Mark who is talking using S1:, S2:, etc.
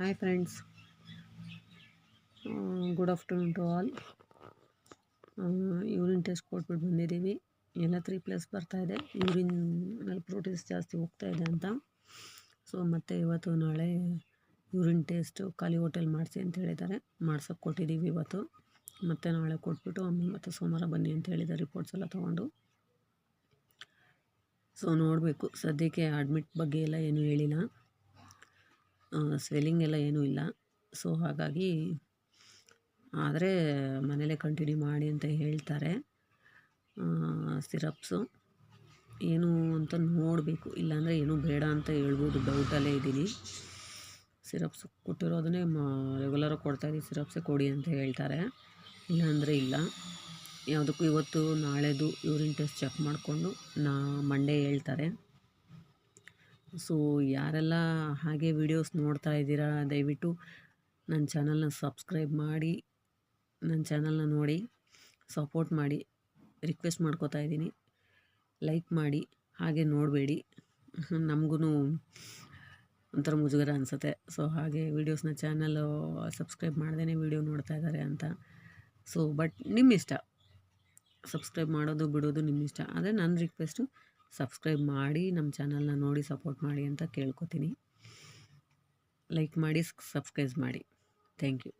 S1: Hi friends, good afternoon to all. Urine test ಕೊಟ್ಬಿಟ್ಟು ಬಂದಿದ್ದೀವಿ. ಎಲ್ಲ 3+ ಬರ್ತಾಯಿದೆ. ಯೂರಿನಲ್ಲಿ ಪ್ರೋಟೀನ್ಸ್ ಜಾಸ್ತಿ ಹೋಗ್ತಾ ಇದೆ ಅಂತ. ಸೊ ಮತ್ತೆ ಇವತ್ತು ನಾಳೆ ಯೂರಿನ್ ಟೆಸ್ಟು ಖಾಲಿ ಹೋಟೆಲ್ ಮಾಡಿಸಿ ಅಂತ ಹೇಳಿದ್ದಾರೆ. ಮಾಡ್ಸೋಕ್ಕೆ ಕೊಟ್ಟಿದ್ದೀವಿ ಇವತ್ತು. ಮತ್ತು ನಾಳೆ ಕೊಟ್ಬಿಟ್ಟು ಆಮೇಲೆ ಮತ್ತು ಸೋಮವಾರ ಬನ್ನಿ ಅಂತ ಹೇಳಿದ್ದಾರೆ ರಿಪೋರ್ಟ್ಸ್ ಎಲ್ಲ ತೊಗೊಂಡು. ಸೊ ನೋಡಬೇಕು. ಸದ್ಯಕ್ಕೆ ಅಡ್ಮಿಟ್ ಬಗ್ಗೆ ಎಲ್ಲ ಏನೂ ಹೇಳಿಲ್ಲ, ಸ್ವೆಲ್ಲಿಂಗ್ ಎಲ್ಲ ಏನೂ ಇಲ್ಲ. ಸೊ ಹಾಗಾಗಿ ಆದರೆ ಮನೇಲೇ ಕಂಟಿನ್ಯೂ ಮಾಡಿ ಅಂತ ಹೇಳ್ತಾರೆ. ಸಿರಪ್ಸು ಏನು ಅಂತ ನೋಡಬೇಕು, ಇಲ್ಲಾಂದರೆ ಏನೂ ಬೇಡ ಅಂತ ಹೇಳ್ಬೋದು. ಡೌಟಲ್ಲೇ ಇದ್ದೀನಿ. ಸಿರಪ್ಸ್ ಕೊಟ್ಟಿರೋದನ್ನೇ ರೆಗ್ಯುಲರಾಗಿ ಕೊಡ್ತಾಯಿದ್ದೀವಿ, ಸಿರಪ್ಸೇ ಕೊಡಿ ಅಂತ ಹೇಳ್ತಾರೆ. ಇಲ್ಲಾಂದರೆ ಇಲ್ಲ. ಯಾವುದಕ್ಕೂ ಇವತ್ತು ನಾಳೆದು ಯೂರಿನ್ ಟೆಸ್ಟ್ ಚೆಕ್ ಮಾಡಿಕೊಂಡು ಮಂಡೇ ಹೇಳ್ತಾರೆ. ಸೊ ಯಾರೆಲ್ಲ ಹಾಗೆ ವೀಡಿಯೋಸ್ ನೋಡ್ತಾ ಇದ್ದೀರಾ, ದಯವಿಟ್ಟು ನನ್ನ ಚಾನಲ್ನ ಸಬ್ಸ್ಕ್ರೈಬ್ ಮಾಡಿ, ನನ್ನ ಚಾನಲ್ನ ನೋಡಿ ಸಪೋರ್ಟ್ ಮಾಡಿ, ರಿಕ್ವೆಸ್ಟ್ ಮಾಡ್ಕೋತಾ ಇದ್ದೀನಿ. ಲೈಕ್ ಮಾಡಿ, ಹಾಗೆ ನೋಡಬೇಡಿ. ನಮಗೂ ಒಂಥರ ಮುಜುಗರ ಅನಿಸುತ್ತೆ. ಸೊ ಹಾಗೆ ವೀಡಿಯೋಸ್ನ ಚಾನಲ್ಲು ಸಬ್ಸ್ಕ್ರೈಬ್ ಮಾಡ್ದೇ ವೀಡಿಯೋ ನೋಡ್ತಾ ಇದ್ದಾರೆ ಅಂತ. ಸೊ ಬಟ್ ನಿಮ್ಮ ಇಷ್ಟ, ಸಬ್ಸ್ಕ್ರೈಬ್ ಮಾಡೋದು ಬಿಡೋದು ನಿಮ್ಮ ಇಷ್ಟ. ಆದರೆ ನನ್ನ ರಿಕ್ವೆಸ್ಟು ಸಬ್ಸ್ಕ್ರೈಬ್ ಮಾಡಿ ನಮ್ಮ ಚಾನಲ್ನ ನೋಡಿ ಸಪೋರ್ಟ್ ಮಾಡಿ ಅಂತ ಕೇಳ್ಕೊತೀನಿ. ಲೈಕ್ ಮಾಡಿ, ಸಬ್ಸ್ಕ್ರೈಬ್ ಮಾಡಿ. Thank you.